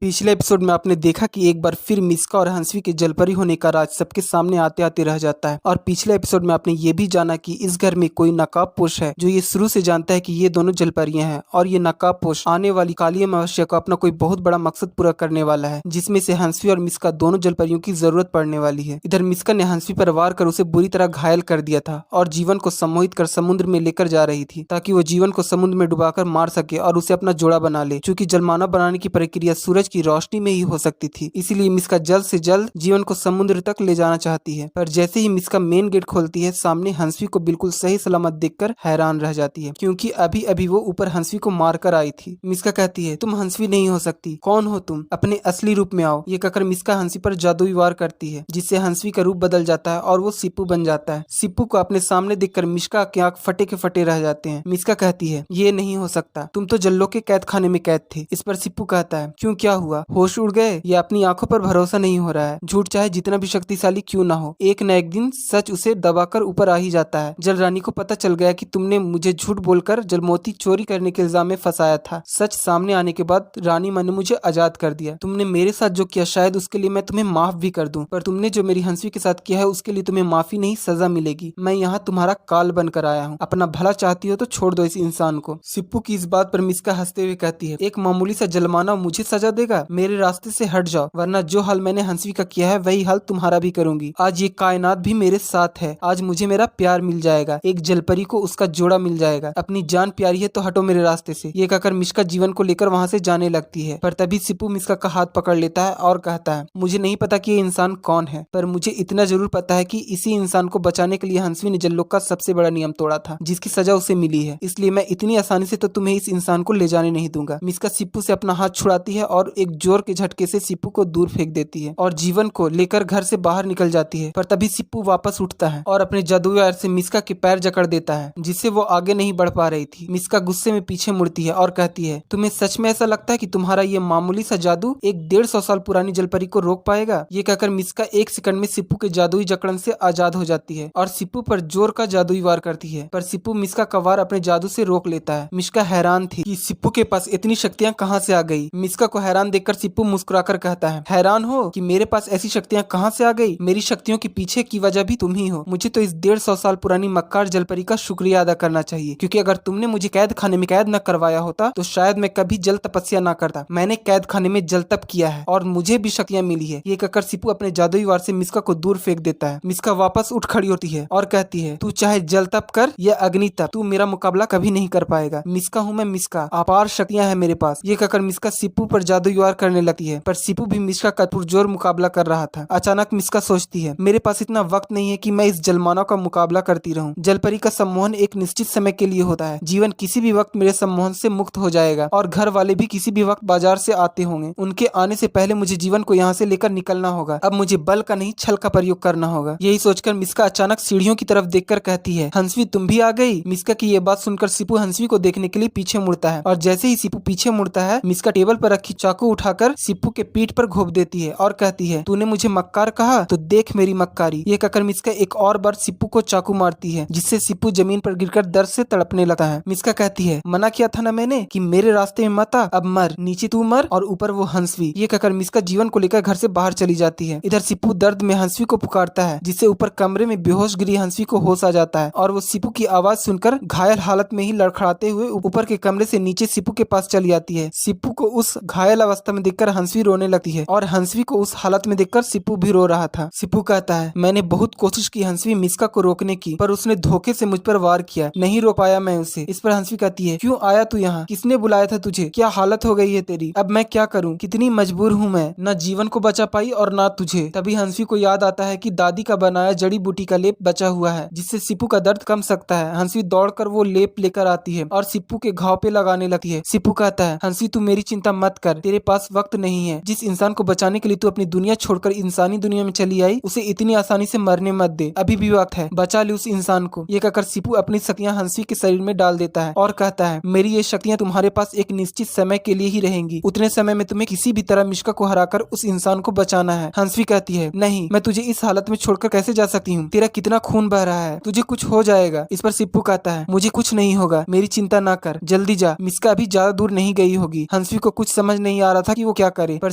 पिछले एपिसोड में आपने देखा कि एक बार फिर मिस्का और हंसवी के जलपरी होने का राज सबके सामने आते आते रह जाता है। और पिछले एपिसोड में आपने ये भी जाना कि इस घर में कोई नकाबपोश है जो ये शुरू से जानता है कि ये दोनों जलपरियां हैं और ये नकाबपोश आने वाली काली अमावस्या को अपना कोई बहुत बड़ा मकसद पूरा करने वाला है, जिसमें से हंसवी और मिस्का दोनों जलपरियों की जरूरत पड़ने वाली है। इधर मिस्का ने हंसवी पर वार कर उसे बुरी तरह घायल कर दिया था और जीवन को सम्मोहित कर समुद्र में लेकर जा रही थी ताकि वो जीवन को समुद्र में डुबाकर मार सके और उसे अपना जोड़ा बना ले। चूंकि जलमानव बनाने की प्रक्रिया सूरज की रोशनी में ही हो सकती थी, इसीलिए मिस्का जल्द से जल्द जीवन को समुद्र तक ले जाना चाहती है। पर जैसे ही मिस्का मेन गेट खोलती है, सामने हंसवी को बिल्कुल सही सलामत देखकर हैरान रह जाती है, क्योंकि अभी अभी वो ऊपर हंसवी को मार कर आई थी। मिस्का कहती है, तुम हंसवी नहीं हो सकती, कौन हो तुम, अपने असली रूप में आओ। ये कहकर मिस्का हंसवी पर जादुई वार करती है, जिससे हंसवी का रूप बदल जाता है और वो सिप्पू बन जाता है। सिप्पू को अपने सामने देखकर मिस्का के आंख फटे के फटे रह जाते हैं। मिस्का कहती है, ये नहीं हो सकता, तुम तो जल्लो के कैद खाने में कैद थे। इस पर सिप्पू कहता है, क्यों, क्या हुआ, होश उड़ गए? ये अपनी आंखों पर भरोसा नहीं हो रहा है। झूठ चाहे जितना भी शक्तिशाली क्यों ना हो, एक न एक दिन सच उसे दबाकर ऊपर आ ही जाता है। जल रानी को पता चल गया कि तुमने मुझे झूठ बोलकर जलमोती चोरी करने के इल्जाम में फंसाया था। सच सामने आने के बाद रानी माँ ने मुझे आजाद कर दिया। तुमने मेरे साथ जो किया शायद उसके लिए मैं तुम्हें माफ भी कर दूं, पर तुमने जो मेरी हंसवी के साथ किया है उसके लिए तुम्हें माफी नहीं सजा मिलेगी। मैं यहाँ तुम्हारा काल बनकर आया हूँ, अपना भला चाहती हो तो छोड़ दो इस इंसान को। सिप्पू की इस बात पर मिस्का हंसते हुए कहती है, एक मामूली सा जलमानव मुझे सजा देगा? मेरे रास्ते से हट जाओ, वरना जो हाल मैंने हंसवी का किया है वही हाल तुम्हारा भी करूंगी। आज ये कायनात भी मेरे साथ है, आज मुझे मेरा प्यार मिल जाएगा, एक जलपरी को उसका जोड़ा मिल जाएगा। अपनी जान प्यारी है तो हटो मेरे रास्ते से। ये कहकर मिस्का जीवन को लेकर वहाँ से जाने लगती है, पर तभी सिप्पू मिस्का का हाथ पकड़ लेता है और कहता है, मुझे नहीं पता कि ये इंसान कौन है, पर मुझे इतना जरूर पता है कि इसी इंसान को बचाने के लिए हंसवी ने जल्लोक का सबसे बड़ा नियम तोड़ा था, जिसकी सजा उसे मिली है। इसलिए मैं इतनी आसानी से तो तुम्हें इस इंसान को ले जाने नहीं दूंगा। मिस्का सिप्पू से अपना हाथ छुड़ाती है और एक जोर के झटके से सिप्पू को दूर फेंक देती है और जीवन को लेकर घर से बाहर निकल जाती है। पर तभी सिप्पू वापस उठता है और अपने जादुई वार से मिस्का के पैर जकड़ देता है, जिससे वो आगे नहीं बढ़ पा रही थी। मिस्का गुस्से में पीछे मुड़ती है और कहती है, तुम्हें सच में ऐसा लगता है कि तुम्हारा ये मामूली सा जादू एक 150 साल पुरानी जलपरी को रोक पाएगा? ये कहकर मिस्का एक सेकंड में सिप्पू के जादुई जकड़न से आजाद हो जाती है और सिप्पू पर जोर का जादुई वार करती है, पर सिप्पू मिस्का का वार अपने जादू से रोक लेता है। मिस्का हैरान थी कि सिप्पू के पास इतनी शक्तियां कहां से आ गई। मिस्का को हैरान देखकर सिप्पू मुस्कुराकर कहता है, हैरान हो कि मेरे पास ऐसी शक्तियां कहां से आ गई? मेरी शक्तियों के पीछे की वजह भी तुम ही हो। मुझे तो इस 150 साल पुरानी मक्कार जलपरी का शुक्रिया अदा करना चाहिए, क्योंकि अगर तुमने मुझे कैद खाने में कैद न करवाया होता तो शायद मैं कभी जल तपस्या न करता। मैंने कैद खाने में जल तप किया है और मुझे भी शक्तियां मिली है। ये कहकर सिप्पू अपने जादुई वार से मिस्का को दूर फेंक देता है। मिस्का वापस उठ खड़ी होती है और कहती है, तू चाहे जल तप कर या अग्नि तप, तू मेरा मुकाबला कभी नहीं कर पाएगा। मिस्का हूँ मैं, मिस्का, अपार शक्तियां हैं मेरे पास। ये कहकर मिस्का सिप्पू पर जादुई वार करने लगती है, पर सिप्पू भी मिस्का का पुरजोर मुकाबला कर रहा था। अचानक मिस्का सोचती है, मेरे पास इतना वक्त नहीं है कि मैं इस जलमानव का मुकाबला करती रहूं। जलपरी का सम्मोहन एक निश्चित समय के लिए होता है। जीवन किसी भी वक्त मेरे सम्मोहन से मुक्त हो जाएगा और घर वाले भी किसी भी वक्त बाजार से आते होंगे। उनके आने से पहले मुझे जीवन को यहाँ से लेकर निकलना होगा। अब मुझे बल का नहीं, छल का प्रयोग करना होगा। यही सोचकर मिस्का अचानक सीढ़ियों की तरफ देखकर कहती है, हंसवी तुम भी आ गई? मिस्का की ये बात सुनकर सिप्पू हंसवी को देखने के लिए पीछे मुड़ता है और जैसे ही सिप्पू पीछे मुड़ता है, मिस्का टेबल पर रखी चाकू उठाकर सिप्पू के पीठ पर घोंप देती है और कहती है, तूने मुझे मक्कार कहा तो देख मेरी मक्कारी। ये कहकर मिस्का एक और बार सिप्पू को चाकू मारती है, जिससे सिप्पू जमीन पर गिरकर दर्द से तड़पने लगता है। मिस्का कहती है, मना किया था ना मैंने कि मेरे रास्ते में मत आ, अब मर, नीचे तू मर और ऊपर वो हंसवी। ये कहकर मिस्का जीवन को लेकर घर से बाहर चली जाती है। इधर सिप्पू दर्द में हंसवी को पुकारता है, जिससे ऊपर कमरे में बेहोश गिरी हंसवी को होश आ जाता है और वो सिप्पू की आवाज सुनकर घायल हालत में ही लड़खड़ाते हुए ऊपर के कमरे से नीचे सिप्पू के पास चली आती है। सिप्पू को उस घायल अवस्था में देखकर हंसवी रोने लगती है और हंसवी को उस हालत में देखकर सिप्पू भी रो रहा था। सिप्पू कहता है, मैंने बहुत कोशिश की हंसवी मिस्का को रोकने की, पर उसने धोखे से मुझ पर वार किया, नहीं रोक पाया मैं उसे। इस पर हंसवी कहती है, क्यों आया तू यहाँ? किसने बुलाया था तुझे? क्या हालत हो गई है तेरी? अब मैं क्या करूँ? कितनी मजबूर हूँ मैं, न जीवन को बचा पाई और ना तुझे। तभी हंसवी को याद आता है कि दादी का बनाया जड़ी बूटी का लेप बचा हुआ है, जिससे सिप्पू का दर्द कम सकता है। हंसवी दौड़कर वो लेप लेकर आती है और सिप्पू के घाव पे लगाने लगती है। सिप्पू कहता है, हंसवी तू मेरी चिंता मत कर, तेरे पास वक्त नहीं है। जिस इंसान को बचाने के लिए तू अपनी दुनिया छोड़कर इंसानी दुनिया में चली आई, उसे इतनी आसानी से मरने मत दे, अभी भी वक्त है, बचा ले उस इंसान को। ये कहकर सिप्पू अपनी शक्तियां हंसवी के शरीर में डाल देता है और कहता है, मेरी ये शक्तियां तुम्हारे पास एक निश्चित समय के लिए ही रहेंगी। उतने समय में तुम्हें किसी भी तरह मिस्का को हराकर उस इंसान को बचाना है। हंसवी कहती है, नहीं, मैं तुझे इस हालत में छोड़कर कैसे जा सकती हूँ? तेरा कितना खून बह रहा है, तुझे कुछ हो जाएगा। इस पर सिप्पू कहता है, मुझे कुछ नहीं होगा, मेरी चिंता ना कर, जल्दी जा, मिस्का अभी ज्यादा दूर नहीं गई होगी। हंसवी को कुछ समझ नहीं आ आ रहा था कि वो क्या करे, पर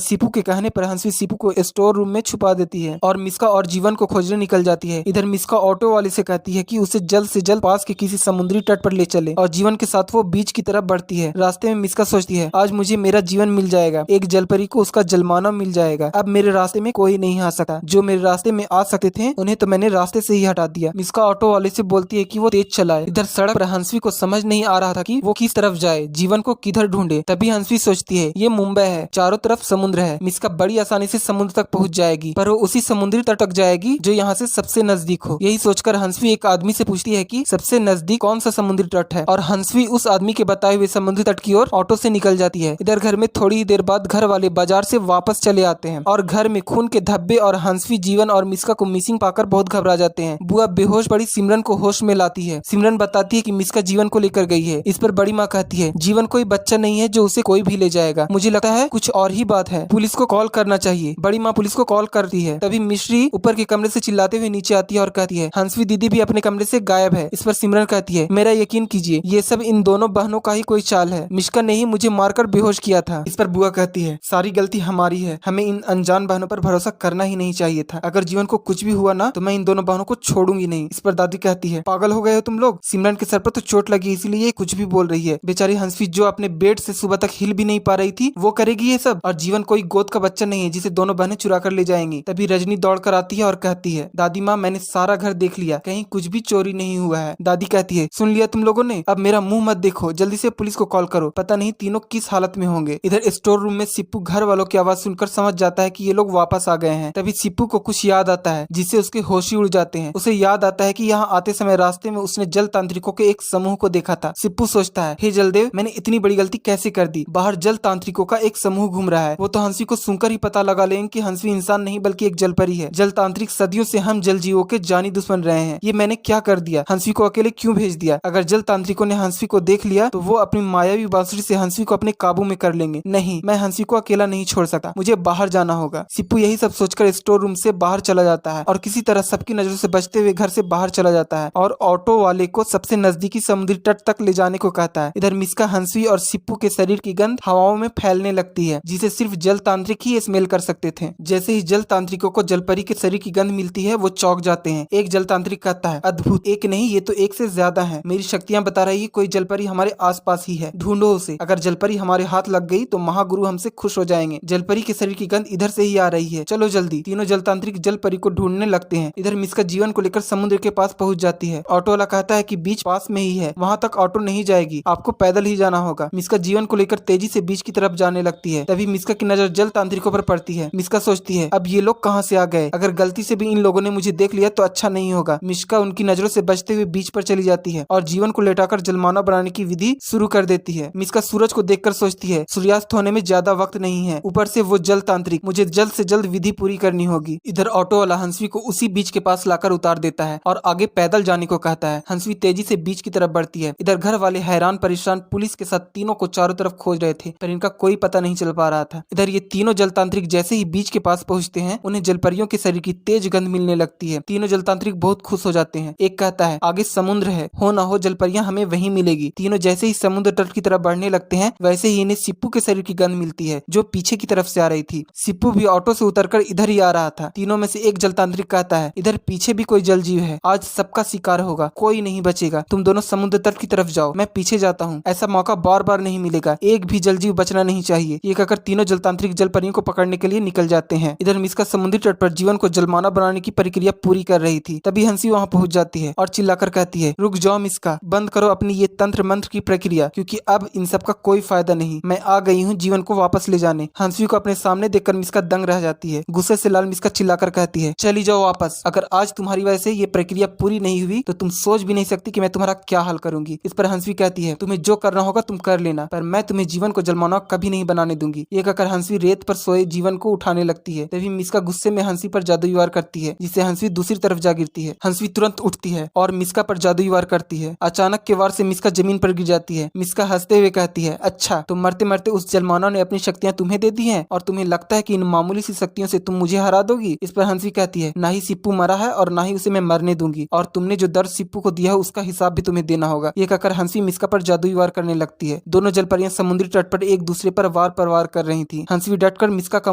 सिपू के कहने पर हंसवी सिपू को स्टोर रूम में छुपा देती है और मिस्का और जीवन को खोजने निकल जाती है। इधर मिस्का ऑटो वाले से कहती है कि उसे जल्द से जल्द पास के किसी समुद्री तट पर ले चले और जीवन के साथ वो बीच की तरफ बढ़ती है। रास्ते में मिस्का सोचती है आज मुझे मेरा जीवन मिल जाएगा, एक जलपरी को उसका जलमाना मिल जाएगा, अब मेरे रास्ते में कोई नहीं आ सकता, जो मेरे रास्ते में आ सकते थे उन्हें तो मैंने रास्ते से ही हटा दिया। मिस्का ऑटो वाले से बोलती है कि वो तेज चलाए। इधर सड़क पर हंसवी को समझ नहीं आ रहा था कि वो किस तरफ जाए, जीवन को किधर ढूंढे। तभी हंसवी सोचती है ये मुंबई है, चारों तरफ समुद्र है, मिस्का बड़ी आसानी से समुद्र तक पहुंच जाएगी, पर वो उसी समुद्री तट तक जाएगी जो यहाँ से सबसे नजदीक हो। यही सोचकर हंसवी एक आदमी से पूछती है कि सबसे नजदीक कौन सा समुद्री तट है, और हंसवी उस आदमी के बताए हुए समुद्री तट की ओर ऑटो से निकल जाती है। इधर घर में थोड़ी ही देर बाद घर वाले बाजार से वापस चले आते हैं और घर में खून के धब्बे और हंसवी जीवन और मिस्का को मिसिंग पाकर बहुत घबरा जाते हैं। बुआ बेहोश पड़ी सिमरन को होश में लाती है। सिमरन बताती है कि मिस्का जीवन को लेकर गई है। इस पर बड़ी माँ कहती है जीवन कोई बच्चा नहीं है जो उसे कोई भी ले जाएगा, मुझे लगता है कुछ और ही बात है, पुलिस को कॉल करना चाहिए। बड़ी माँ पुलिस को कॉल करती है। तभी मिश्री ऊपर के कमरे से चिल्लाते हुए नीचे आती है और कहती है हंसवी दीदी भी अपने कमरे से गायब है। इस पर सिमरन कहती है मेरा यकीन कीजिए ये सब इन दोनों बहनों का ही कोई चाल है, मिश्का ने ही मुझे मारकर बेहोश किया था। इस पर बुआ कहती है सारी गलती हमारी है, हमें इन अनजान बहनों पर भरोसा करना ही नहीं चाहिए था, अगर जीवन को कुछ भी हुआ ना तो मैं इन दोनों बहनों को छोड़ूंगी नहीं। इस पर दादी कहती है पागल हो गए हो तुम लोग, सिमरन के सर पर तो चोट लगी इसलिए ये कुछ भी बोल रही है, बेचारी हंसवी जो अपने बेड से सुबह तक हिल भी नहीं पा रही थी वो करेगी ये सब, और जीवन कोई गोद का बच्चा नहीं है जिसे दोनों बहनें चुरा कर ले जाएंगी। तभी रजनी दौड़ कर आती है और कहती है दादी माँ मैंने सारा घर देख लिया, कहीं कुछ भी चोरी नहीं हुआ है। दादी कहती है सुन लिया तुम लोगों ने, अब मेरा मुंह मत देखो, जल्दी से पुलिस को कॉल करो, पता नहीं तीनों किस हालत में होंगे। इधर स्टोर रूम में सिप्पू घर वालों की आवाज सुनकर समझ जाता है कि ये लोग वापस आ गए हैं। तभी सिप्पू को कुछ याद आता है जिससे उसके होश ही उड़ जाते हैं। उसे याद आता है कि यहाँ आते समय रास्ते में उसने जल तांत्रिकों के एक समूह को देखा था। सिप्पू सोचता है हे जलदेव मैंने इतनी बड़ी गलती कैसे कर दी, बाहर जल तांत्रिकों का एक समूह घूम रहा है, वो तो हंसवी को सुनकर ही पता लगा लेंगे कि हंसवी इंसान नहीं बल्कि एक जलपरी है। जल तांत्रिक सदियों से हम जल जीवों के जानी दुश्मन रहे हैं, ये मैंने क्या कर दिया, हंसवी को अकेले क्यों भेज दिया, अगर जल तांत्रिकों ने हंसवी को देख लिया तो वो अपनी मायावी बांसुरी से हंसवी को अपने काबू में कर लेंगे। नहीं मैं हंसवी को अकेला नहीं छोड़ सकता, मुझे बाहर जाना होगा। सिप्पू यही सब सोचकर स्टोर रूम से बाहर चला जाता है और किसी तरह सबकी नजरों से बचते हुए घर से बाहर चला जाता है और ऑटो वाले को सबसे नजदीकी समुद्री तट तक ले जाने को कहता है। इधर मिस्का हंसवी और सिप्पू के शरीर की गंध हवाओं में फैलने लगती है जिसे सिर्फ जल तांत्रिक ही स्मेल कर सकते थे। जैसे ही जल तांत्रिकों को जलपरी के शरीर की गंध मिलती है वो चौंक जाते हैं। एक जल तांत्रिक कहता है अद्भुत, एक नहीं ये तो एक से ज्यादा है, मेरी शक्तियां बता रही है कोई जलपरी हमारे आसपास ही है, ढूंढो उसे, अगर जलपरी हमारे हाथ लग गई तो महागुरु हमसे खुश हो जाएंगे, जलपरी के शरीर की गंध इधर से ही आ रही है, चलो जल्दी। तीनों जल तांत्रिक जलपरी को ढूंढने लगते हैं। इधर मिस्का जीवन को लेकर समुद्र के पास पहुंच जाती है। ऑटो वाला कहता है कि बीच पास में ही है, वहां तक ऑटो नहीं जाएगी, आपको पैदल ही जाना होगा। मिस्का जीवन को लेकर तेजी से बीच की तरफ जाने लगती है। तभी मिस्का की नजर जल तांत्रिकों पर पड़ती है। मिस्का सोचती है अब ये लोग कहाँ से आ गए, अगर गलती से भी इन लोगों ने मुझे देख लिया तो अच्छा नहीं होगा। मिस्का उनकी नजरों से बचते हुए बीच पर चली जाती है और जीवन को लेटाकर जलमाना बनाने की विधि शुरू कर देती है। मिस्का सूरज को देखकर सोचती है सूर्यास्त होने में ज्यादा वक्त नहीं है, ऊपर से वो जल तांत्रिक, मुझे जल्द से जल्द विधि पूरी करनी होगी। इधर ऑटो वाला हंसवी को उसी बीच के पास लाकर उतार देता है और आगे पैदल जाने को कहता है। हंसवी तेजी से बीच की तरफ बढ़ती है। इधर घर वाले हैरान परेशान पुलिस के साथ तीनों को चारों तरफ खोज रहे थे पर इनका कोई पता नहीं चल पा रहा था। इधर ये तीनों जल तांत्रिक जैसे ही बीच के पास पहुंचते हैं उन्हें जलपरियों के शरीर की तेज गंध मिलने लगती है। तीनों जल तांत्रिक बहुत खुश हो जाते हैं। एक कहता है आगे समुद्र है, हो ना हो जलपरियां हमें वहीं मिलेगी। तीनों जैसे ही समुद्र तट की तरफ बढ़ने लगते हैं वैसे ही इन्हें सिप्पू के शरीर की गंध मिलती है जो पीछे की तरफ से आ रही थी। सिप्पू भी ऑटो से उतरकर इधर ही आ रहा था। तीनों में से एक जल तांत्रिक कहता है इधर पीछे भी कोई जल जीव है, आज सबका शिकार होगा, कोई नहीं बचेगा, तुम दोनों समुद्र तट की तरफ जाओ, मैं पीछे जाता हूँ, ऐसा मौका बार बार नहीं मिलेगा, एक भी जल जीव बचना नहीं चाहिए। ये कहकर तीनों जल तांत्रिक जलपरियों को पकड़ने के लिए निकल जाते हैं। इधर मिस्का समुद्री तट पर जीवन को जलमाना बनाने की प्रक्रिया पूरी कर रही थी। तभी हंसी वहाँ पहुंच जाती है और चिल्लाकर कहती है रुक जाओ मिस्का, बंद करो अपनी ये तंत्र मंत्र की प्रक्रिया, क्योंकि अब इन सब का कोई फायदा नहीं, मैं आ गई हूँ जीवन को वापस ले जाने। हंसवी को अपने सामने देखकर मिस्का दंग रह जाती है। गुस्से से लाल मिस्का चिल्लाकर कहती है चली जाओ वापस, अगर आज तुम्हारी वजह से ये प्रक्रिया पूरी नहीं हुई तो तुम सोच भी नहीं सकती कि मैं तुम्हारा क्या हाल करूंगी। इस पर हंसवी कहती है तुम्हें जो करना होगा तुम कर लेना, पर मैं तुम्हें जीवन को जलमाना कभी नहीं बनाने दूंगी। ये कहकर हंसवी रेत पर सोए जीवन को उठाने लगती है। तभी मिस्का गुस्से में हंसवी पर जादुई वार करती है जिससे हंसवी दूसरी तरफ जा गिरती है। हंसवी तुरंत उठती है और मिस्का पर जादुई वार करती है। अचानक के वार से मिस्का जमीन पर गिर जाती है। मिस्का हंसते हुए कहती है अच्छा तो मरते मरते उस जलमाना ने अपनी शक्तियां तुम्हें दे दी हैं और तुम्हें लगता है कि इन मामूली सी शक्तियों से तुम मुझे हरा दोगी। इस पर हंसवी कहती है ना ही सिप्पू मरा है और ना ही उसे मैं मरने दूंगी, और तुमने जो दर्द सिप्पू को दिया है उसका हिसाब भी तुम्हें देना होगा। ये कहकर हंसवी मिस्का पर जादुई वार करने लगती है। दोनों जलपरियां समुद्री तट पर एक दूसरे पर वार वार परवार कर रही थी। हंसवी डटकर मिस्का का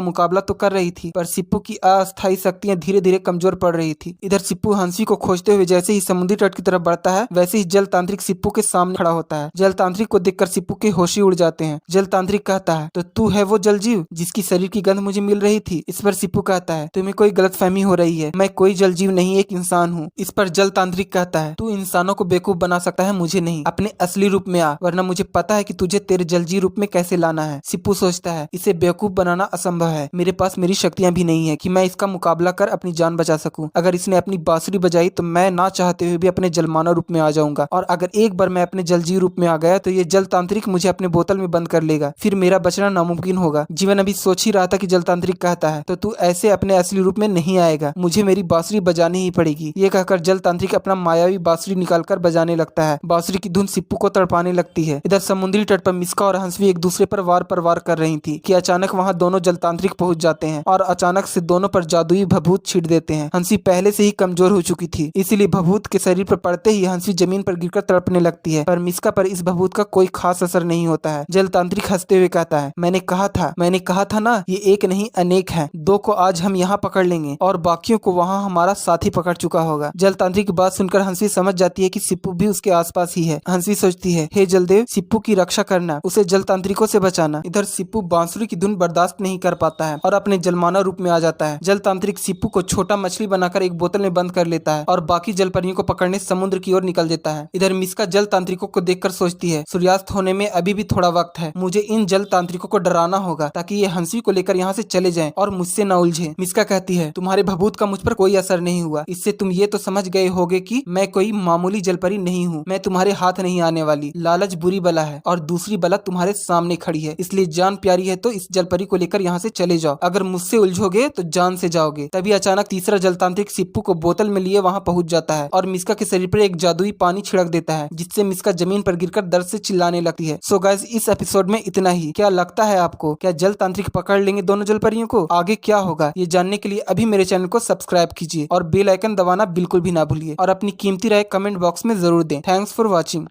मुकाबला तो कर रही थी, पर सिप्पू की अस्थायी शक्तियां धीरे धीरे कमजोर पड़ रही थी। इधर सिप्पू हंसवी को खोजते हुए जैसे ही समुद्री तट की तरफ बढ़ता है, वैसे ही जल तांत्रिक सिप्पू के सामने खड़ा होता है। जल तांत्रिक को देखकर सिप्पू के होश ही उड़ जाते हैं। जल तांत्रिक कहता है, तो तू है वो जल जीव जिसकी शरीर की गंध मुझे मिल रही थी? इस पर सिप्पू कहता है, तुम्हें कोई गलतफहमी हो रही है, मैं कोई जल जीव नहीं, एक इंसान हूँ। इस पर जल तांत्रिक कहता है, तू इंसानों को बेवकूफ बना सकता है, मुझे नहीं। अपने असली रूप में आ, वरना मुझे पता है कि तुझे तेरे जलजी रूप में कैसे लाना है। सिप्पू सोचता है, इसे बेवकूफ बनाना असंभव है, मेरे पास मेरी शक्तियां भी नहीं है कि मैं इसका मुकाबला कर अपनी जान बचा सकूं। अगर इसने अपनी बांसुरी बजाई तो मैं ना चाहते हुए भी अपने जलमानव रूप में आ जाऊंगा, और अगर एक बार मैं अपने जलजी रूप में आ गया तो ये जल तांत्रिक मुझे अपने बोतल में बंद कर लेगा, फिर मेरा बचना नामुमकिन होगा। जीवन अभी सोच ही रहा था कि जल तांत्रिक कहता है, तो तू ऐसे अपने असली रूप में नहीं आएगा, मुझे मेरी बांसुरी बजानी ही पड़ेगी। ये कहकर जल तांत्रिक अपना मायावी बांसुरी निकालकर बजाने लगता है। बांसुरी की धुन सिप्पू को तड़पाने लगती है। इधर समुद्री तट पर मिस्का और हंसवी एक दूसरे पर वार परवार कर रही थी कि अचानक वहां दोनों जल तांत्रिक पहुंच जाते हैं और अचानक से दोनों पर जादुई भभूत छीट देते हैं। हंसवी पहले से ही कमजोर हो चुकी थी, इसलिए भभूत के शरीर पर पड़ते ही हंसवी जमीन पर गिरकर तड़पने लगती है, पर मिस्का पर इस भभूत का कोई खास असर नहीं होता है। जल तांत्रिक हंसते हुए कहता है, मैंने कहा था ना, ये एक नहीं अनेक है। दो को आज हम यहाँ पकड़ लेंगे और बाकियों को वहाँ हमारा साथी पकड़ चुका होगा। जल तांत्रिक की बात सुनकर हंसवी समझ जाती है कि सिप्पू भी उसके आसपास ही है। हंसवी सोचती है, हे जलदेव, सिप्पू की रक्षा करना, उसे जल तांत्रिकों से बचाना। इधर सिप्पू बांसुरी की धुन बर्दाश्त नहीं कर पाता है और अपने जलमानव रूप में आ जाता है। जल तांत्रिक सिप्पू को छोटा मछली बनाकर एक बोतल में बंद कर लेता है और बाकी जलपरियों को पकड़ने समुद्र की ओर निकल देता है। इधर मिस्का जल तांत्रिकों को देखकर सोचती है, सूर्यास्त होने में अभी भी थोड़ा वक्त है, मुझे इन जल तांत्रिकों को डराना होगा ताकि ये हंसवी को लेकर यहाँ से चले जाएं और मुझसे न उलझे। मिस्का कहती है, तुम्हारे भभूत का मुझ पर कोई असर नहीं हुआ, इससे तुम ये तो समझ गए होगे कि मैं कोई मामूली जलपरी नहीं हूँ, मैं तुम्हारे हाथ नहीं आने वाली। लालच बुरी बला है और दूसरी बला तुम्हारे सामने खड़ी है, इसलिए जान प्यारी है तो इस जलपरी को लेकर यहाँ से चले जाओ, अगर मुझसे उलझोगे तो जान से जाओगे। तभी अचानक तीसरा जलतांत्रिक सिप्पू को बोतल में लिए वहाँ पहुंच जाता है और मिस्का के शरीर पर एक जादुई पानी छिड़क देता है, जिससे मिस्का जमीन पर गिरकर दर्द से चिल्लाने लगती है। सो गाइस, इस एपिसोड में इतना ही। क्या लगता है आपको, क्या जल तांत्रिक पकड़ लेंगे दोनों जलपरियों को? आगे क्या होगा ये जानने के लिए अभी मेरे चैनल को सब्सक्राइब कीजिए और बेल आइकन दबाना बिल्कुल भी ना भूलिए और अपनी कीमती राय कमेंट बॉक्स में जरूर दें। Thanks for watching.